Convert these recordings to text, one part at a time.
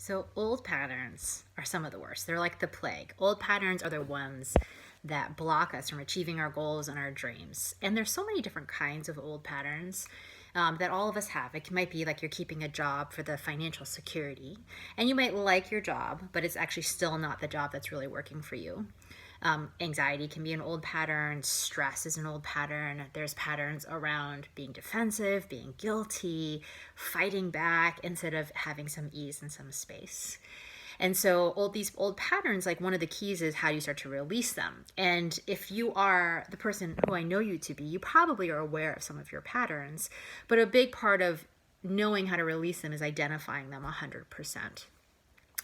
So old patterns are some of the worst. They're like the plague. Old patterns are the ones that block us from achieving our goals and our dreams. And there's so many different kinds of old patterns that all of us have. It might be like you're keeping a job for the financial security, and you might like your job, but it's actually still not the job that's really working for you. Anxiety can be an old pattern. Stress is an old pattern. There's patterns around being defensive, being guilty, fighting back instead of having some ease and some space. And so these old patterns, like one of the keys is how you start to release them. And if you are the person who I know you to be, you probably are aware of some of your patterns. But a big part of knowing how to release them is identifying them 100%.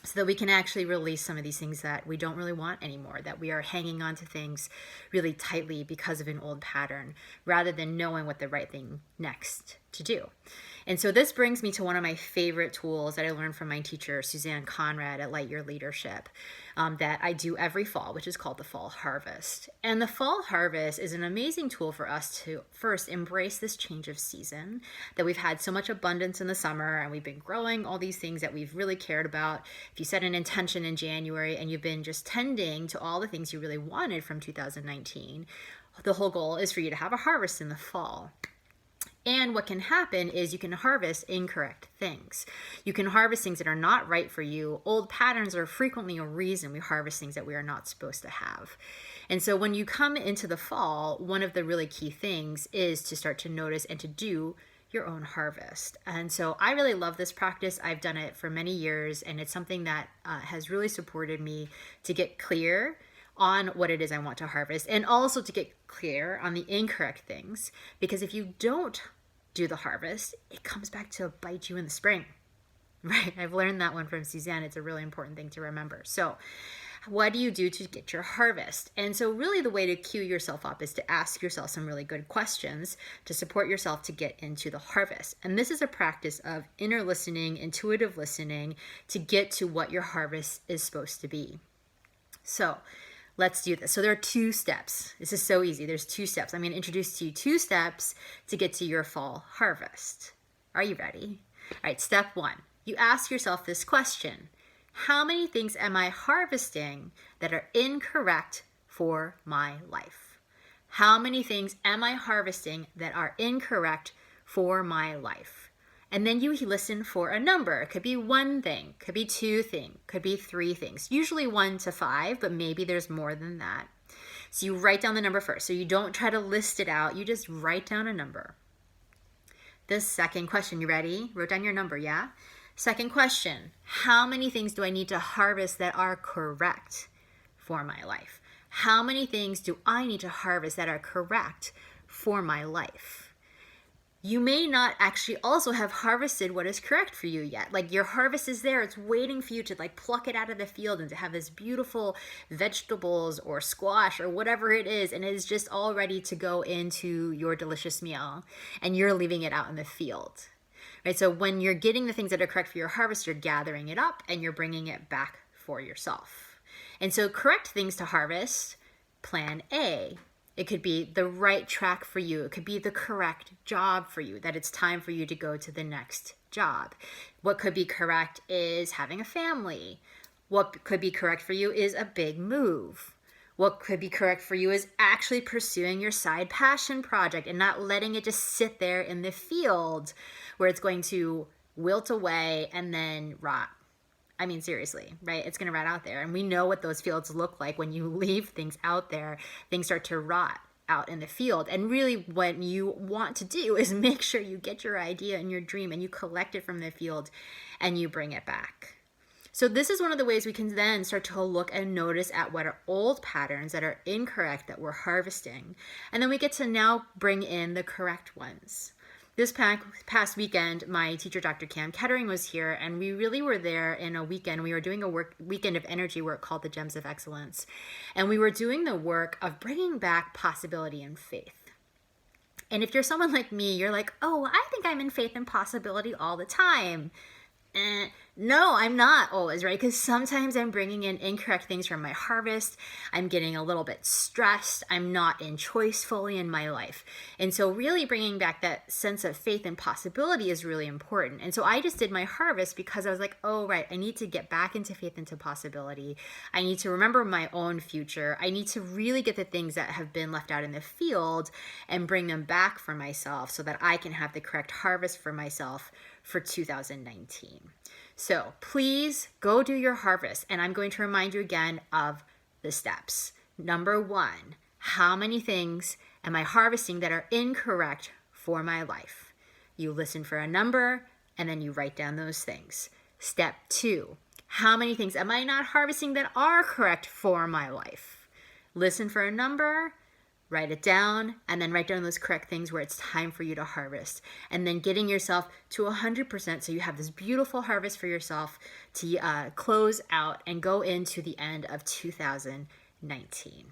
So that we can actually release some of these things that we don't really want anymore, that we are hanging on to things really tightly because of an old pattern, rather than knowing what the right thing next to do. And so this brings me to one of my favorite tools that I learned from my teacher, Suzanne Conrad at Light Your Leadership, that I do every fall, which is called the Fall Harvest. And the Fall Harvest is an amazing tool for us to first embrace this change of season, that we've had so much abundance in the summer and we've been growing all these things that we've really cared about. If you set an intention in January and you've been just tending to all the things you really wanted from 2019, the whole goal is for you to have a harvest in the fall. And what can happen is you can harvest incorrect things. You can harvest things that are not right for you. Old patterns are frequently a reason we harvest things that we are not supposed to have. And so when you come into the fall, one of the really key things is to start to notice and to do your own harvest. And so I really love this practice. I've done it for many years, and it's something that has really supported me to get clear on what it is I want to harvest, and also to get clear on the incorrect things, because if you don't do the harvest, it comes back to bite you in the spring, right? I've learned that one from Suzanne. It's a really important thing to remember. So what do you do to get your harvest? And so really the way to cue yourself up is to ask yourself some really good questions to support yourself to get into the harvest. And this is a practice of inner listening, intuitive listening, to get to what your harvest is supposed to be. So let's do this. So there are 2 steps. This is so easy. There's 2 steps. I'm going to introduce to you 2 steps to get to your fall harvest. Are you ready? All right, step 1. You ask yourself this question: how many things am I harvesting that are incorrect for my life? How many things am I harvesting that are incorrect for my life? And then you listen for a number. It could be 1 thing, could be 2 things, could be 3 things, usually 1 to 5, but maybe there's more than that. So you write down the number first. So you don't try to list it out, you just write down a number. The second question, you ready? Wrote down your number, yeah? Second question, how many things do I need to harvest that are correct for my life? How many things do I need to harvest that are correct for my life? You may not actually also have harvested what is correct for you yet. Like your harvest is there, it's waiting for you to like pluck it out of the field and to have this beautiful vegetables or squash or whatever it is, and it is just all ready to go into your delicious meal, and you're leaving it out in the field. Right? So when you're getting the things that are correct for your harvest, you're gathering it up and you're bringing it back for yourself. And so correct things to harvest, plan A. It could be the right track for you. It could be the correct job for you, that it's time for you to go to the next job. What could be correct is having a family. What could be correct for you is a big move. What could be correct for you is actually pursuing your side passion project and not letting it just sit there in the field where it's going to wilt away and then rot. I mean, seriously, right? It's going to rot out there. And we know what those fields look like when you leave things out there. Things start to rot out in the field. And really what you want to do is make sure you get your idea and your dream and you collect it from the field and you bring it back. So this is one of the ways we can then start to look and notice at what are old patterns that are incorrect that we're harvesting. And then we get to now bring in the correct ones. This past weekend, my teacher, Dr. Cam Kettering, was here, and we really were there in a weekend. We were doing a weekend of energy work called the Gems of Excellence. And we were doing the work of bringing back possibility and faith. And if you're someone like me, you're like, oh, I think I'm in faith and possibility all the time. No, I'm not always, right? Because sometimes I'm bringing in incorrect things from my harvest. I'm getting a little bit stressed. I'm not in choice fully in my life. And so, really bringing back that sense of faith and possibility is really important. And so, I just did my harvest because I was like, oh, right, I need to get back into faith, into possibility. I need to remember my own future. I need to really get the things that have been left out in the field and bring them back for myself so that I can have the correct harvest for myself for 2019. So please go do your harvest. And I'm going to remind you again of the steps. Number 1, how many things am I harvesting that are incorrect for my life? You listen for a number and then you write down those things. Step 2, how many things am I not harvesting that are correct for my life? Listen for a number, write it down, and then write down those correct things where it's time for you to harvest. And then getting yourself to 100% so you have this beautiful harvest for yourself to close out and go into the end of 2019.